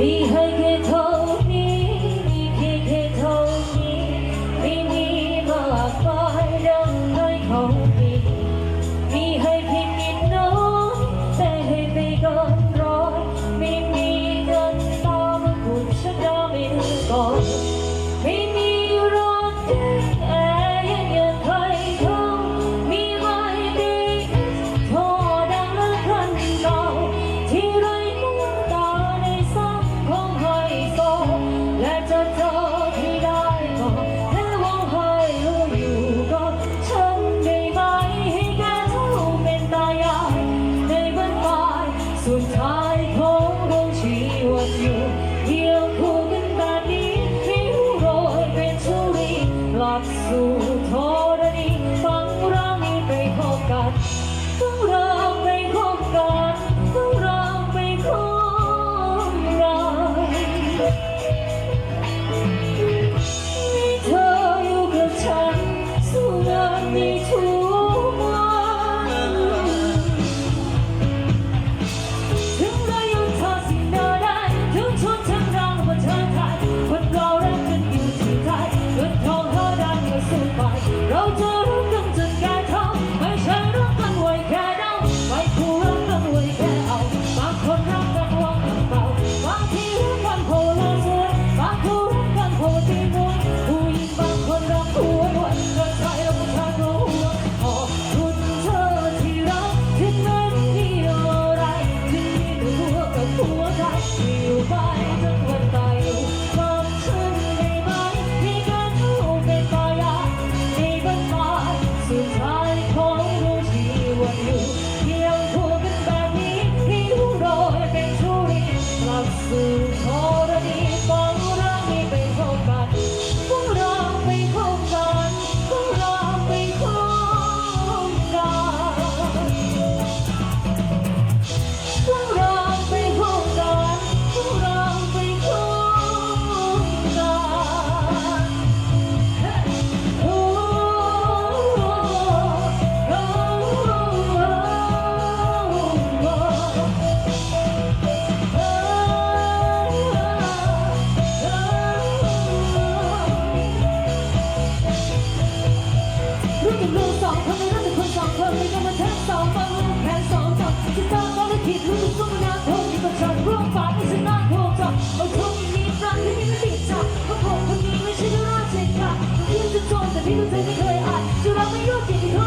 มีให้แค่เท่านี้มีแค่เท่านี้ไม่มีมากมายดังให้เขามีให้เพียงนิดน้อยแต่ให้ไปเกินร้อยไม่มีเงินตามคุณฉันจะไม่ถึงก่อนไม่มีรถแอร์ยังใครเขามีไว้ดีโทรดังและคันเก่าที่ไรน้ำตาในซ้ำของไฮโซและจะเจอที่ได้ก็แค่ว่าให้รู้อยู่ก็ฉันได้ไหมให้แค่เท่าเป็นตายายในบ้านปลายสุดท้ายของดวงชีวิตอยู่เดียวคู่กันแบบนี้ให้โรยเป็นชุลีหลับสู่ธรณีฟังเรานี้ไปพบกันฟังเราไปพบกันฟังเราไปพบกันมีเธออยู่กับฉันสู้งานในทุกวันถึงเรายังทอดสิ่งใดถึงชนทั้งเราว่าเธอไทยคนเรารักกันอยู่ที่ใจเงินทองเธอได้ก็สู้ไปเราจะรักกันจนแก่เท่าไม่ใช่รักกันไว้แค่เดาไม่คู่รักกันไว้แค่เอาบางคนรักกันหวังเปล่าบางทีรักกันเพราะเราสวยบางคู่รักกันเพราะตีมวยผู้หญิงบางคนรักคู่ไว้ก็ใจเราผู้ชายก็หัวขอบคุณเธอที่รักถึงแม้ไม่มีอะไรถึงมีแต่หัวกับหัวใจอยู่ไปจนวันตายอยู่กับฉันได้ไหมมีการเท่าเป็นตายายในบ้านปลายสุดท้ายของดวงชีวิตอยู่เพียงคู่กันแบบนี้ที่รู้โรยเป็นชุลีกลับสู่ธรณีฟังเรานี้ไปพบกันฟังเราไปพบกันฟังเราไปพบกันพวกเราไปพบกันพวกเราไปพบกันโอ้รู้จักรู้สองคนไม่รู้จักคนสองคนไม่ต้องมาแทนสองฟังรู้แค่สองคนจะต้องมาและคิดรู้ทุกคนนะโทษที่ประชดร่วมฝ่ายไม่ชนะโทษจับเอาโทษนี้รักที่ไม่ติดจับเพราะผมคนนี้ไม่ใช่ราชการที่จะโจรแต่พี่รู้ใจไม่เคยอ่านจะรักไม่รู้จริงที่เขา